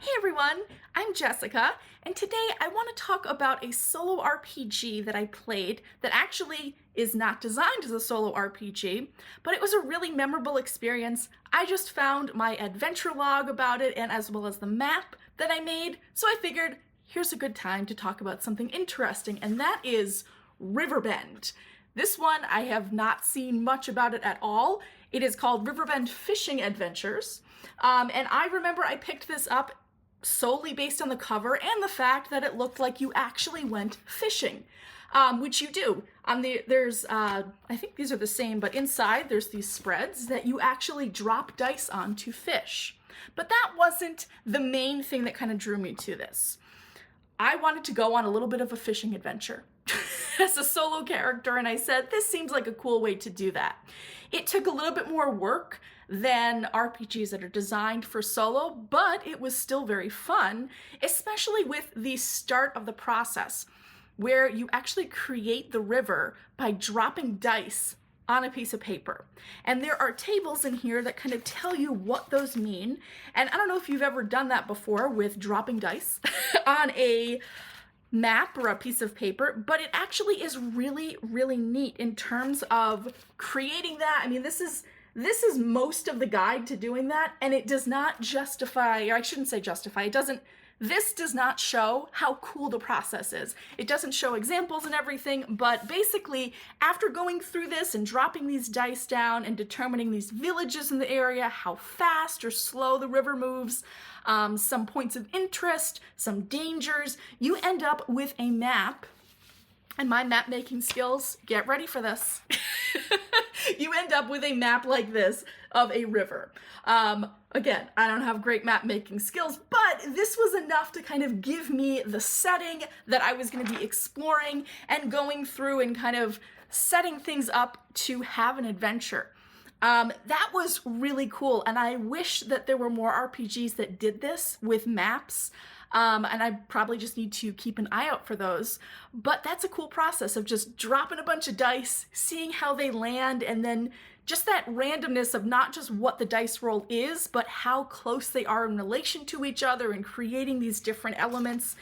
Hey everyone, I'm Jessica, and today I want to talk about a solo RPG that I played that actually is not designed as a solo RPG, but it was a really memorable experience. I just found my adventure log about it and as well as the map that I made, so I figured here's a good time to talk about something interesting, and that is Riverbend. This one, I have not seen much about it at all. It is called Riverbend Fishing Adventures, and I remember I picked this up solely based on the cover and the fact that it looked like you actually went fishing, which you do. There's, I think these are the same, but inside there's these spreads that you actually drop dice on to fish. But that wasn't the main thing that kind of drew me to this. I wanted to go on a little bit of a fishing adventure as a solo character, and I said, this seems like a cool way to do that. It took a little bit more work than RPGs that are designed for solo, but it was still very fun, especially with the start of the process, where you actually create the river by dropping dice on a piece of paper. And there are tables in here that kind of tell you what those mean. And I don't know if you've ever done that before with dropping dice on a map or a piece of paper, but it actually is really, really neat in terms of creating that. I mean, this is most of the guide to doing that, and it does not justify, or I shouldn't say justify, this does not show how cool the process is. It doesn't show examples and everything, but basically, after going through this and dropping these dice down and determining these villages in the area, how fast or slow the river moves, some points of interest, some dangers, you end up with a map. And my map making skills, get ready for this. You end up with a map like this of a river. Again, I don't have great map making skills, but this was enough to kind of give me the setting that I was going to be exploring and going through and kind of setting things up to have an adventure. That was really cool, and I wish that there were more RPGs that did this with maps. And I probably just need to keep an eye out for those. But that's a cool process of just dropping a bunch of dice, seeing how they land, and then just that randomness of not just what the dice roll is, but how close they are in relation to each other and creating these different elements.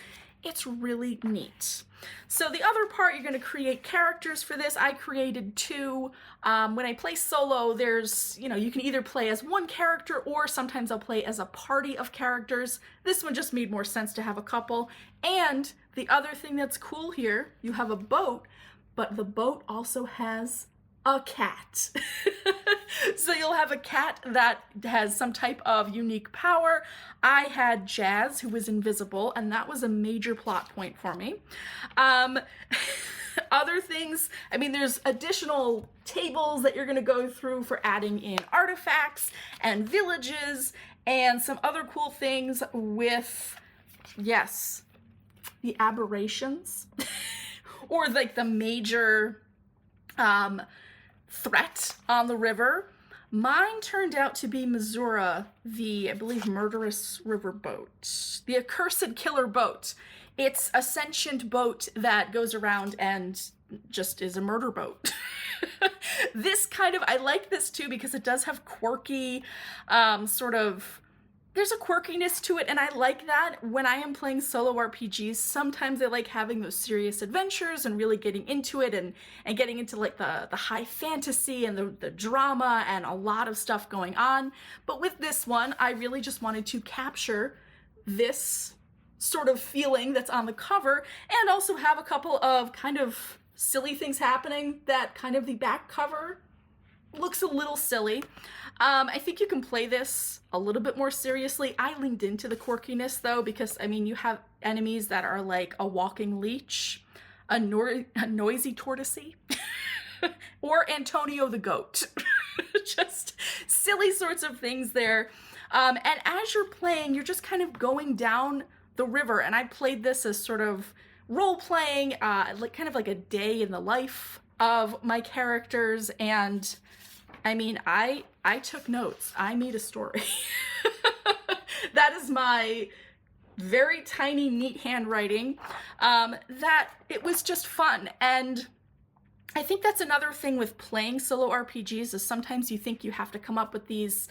It's really neat. So the other part, you're going to create characters for this. I created two. When I play solo, there's, you can either play as one character or sometimes I'll play as a party of characters. This one just made more sense to have a couple. And the other thing that's cool here, you have a boat, but the boat also has a cat. So you'll have a cat that has some type of unique power. I had Jazz, who was invisible, and that was a major plot point for me. Other things, I mean, there's additional tables that you're going to go through for adding in artifacts and villages and some other cool things with, yes, the aberrations or like the major threat on the river. Mine turned out to be Missouri, the, I believe, Murderous Riverboat, the accursed killer boat. It's a sentient boat that goes around and just is a murder boat. This kind of, I like this too because it does have quirky there's a quirkiness to it, and I like that. When I am playing solo RPGs, sometimes I like having those serious adventures and really getting into it and getting into like the high fantasy and the drama and a lot of stuff going on. But with this one, I really just wanted to capture this sort of feeling that's on the cover and also have a couple of kind of silly things happening that kind of the back cover looks a little silly. I think you can play this a little bit more seriously. I leaned into the quirkiness though, because I mean, you have enemies that are like a walking leech, a noisy tortoisey, or Antonio the goat. Just silly sorts of things there. And as you're playing, you're just kind of going down the river, and I played this as sort of role-playing, like kind of like a day in the life of my characters, and I mean, I took notes. I made a story. That is my very tiny, neat handwriting. That it was just fun. And I think that's another thing with playing solo RPGs is sometimes you think you have to come up with these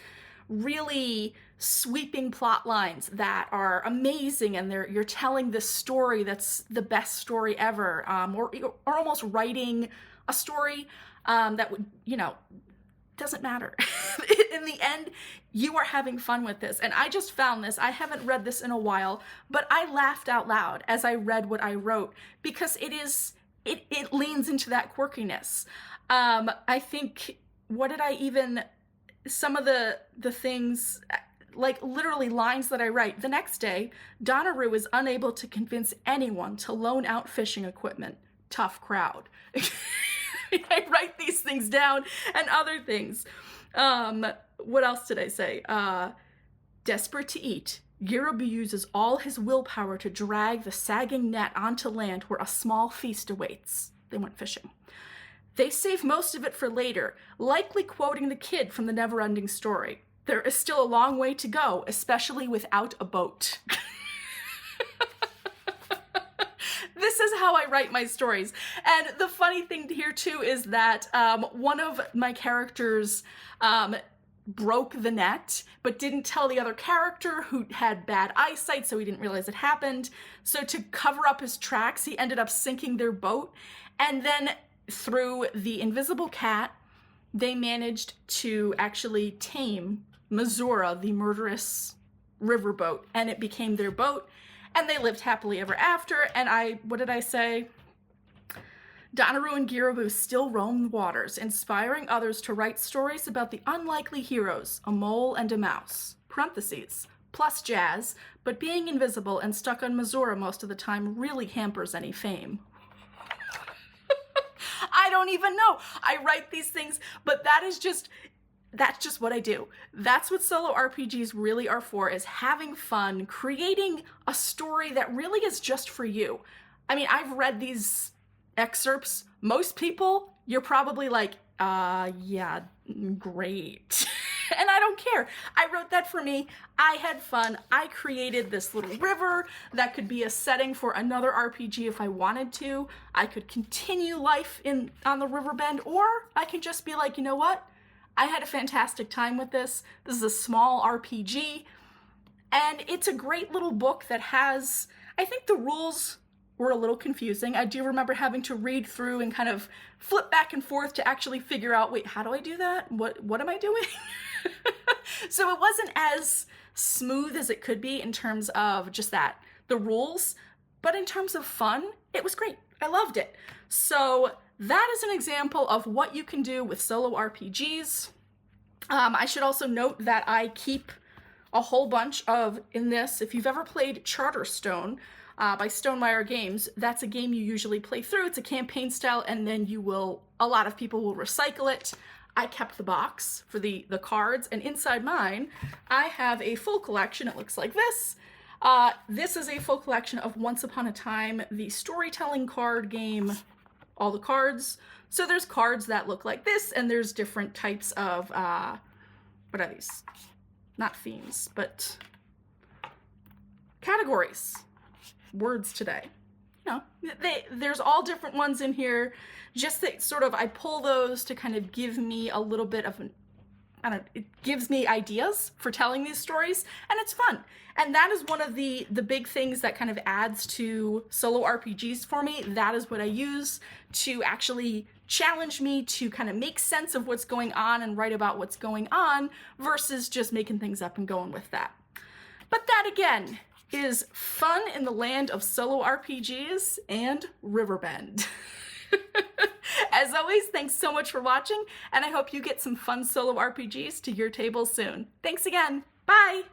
really sweeping plot lines that are amazing, and you're telling this story that's the best story ever, or almost writing a story that would, doesn't matter. In the end, you are having fun with this. And I just found this. I haven't read this in a while, but I laughed out loud as I read what I wrote, because it leans into that quirkiness. I think, some of the things, like literally lines that I write. The next day, Donaroo is unable to convince anyone to loan out fishing equipment. Tough crowd. I write these things down, and other things. What else did I say? Desperate to eat, Girobu uses all his willpower to drag the sagging net onto land where a small feast awaits. They went fishing. They save most of it for later, likely quoting the kid from the never-ending story. There is still a long way to go, especially without a boat. This is how I write my stories. And the funny thing here too is that one of my characters broke the net, but didn't tell the other character, who had bad eyesight, so he didn't realize it happened. So to cover up his tracks, he ended up sinking their boat. And then through the invisible cat, they managed to actually tame Missoura, the murderous riverboat, and it became their boat. And they lived happily ever after. And what did I say? Donaroo and Girobu still roam the waters, inspiring others to write stories about the unlikely heroes, a mole and a mouse, parentheses, plus jazz, but being invisible and stuck on Missoura most of the time really hampers any fame. I don't even know. I write these things, but that's just what I do. That's what solo RPGs really are for, is having fun, creating a story that really is just for you. I mean, I've read these excerpts. Most people, you're probably like, yeah, great. And I don't care. I wrote that for me. I had fun. I created this little river that could be a setting for another RPG if I wanted to. I could continue life on the Riverbend, or I can just be like, you know what? I had a fantastic time with this. This is a small RPG, and it's a great little book that has, I think the rules were a little confusing. I do remember having to read through and kind of flip back and forth to actually figure out, wait, how do I do that? What am I doing? So it wasn't as smooth as it could be in terms of just the rules, but in terms of fun, it was great. I loved it. So that is an example of what you can do with solo RPGs. I should also note that I keep a whole bunch in this, if you've ever played Charterstone by Stonemaier Games, that's a game you usually play through. It's a campaign style, and then a lot of people will recycle it. I kept the box for the cards, and inside mine, I have a full collection. It looks like this. This is a full collection of Once Upon a Time, the storytelling card game, all the cards. So there's cards that look like this, and there's different types of, what are these? Not themes, but categories. Words today. There's all different ones in here. Just that sort of, I pull those to kind of give me a little bit of it gives me ideas for telling these stories, and it's fun. And that is one of the big things that kind of adds to solo RPGs for me. That is what I use to actually challenge me to kind of make sense of what's going on and write about what's going on, versus just making things up and going with that. But that, again, is fun in the land of solo RPGs and Riverbend. As always, thanks so much for watching, and I hope you get some fun solo RPGs to your table soon. Thanks again. Bye!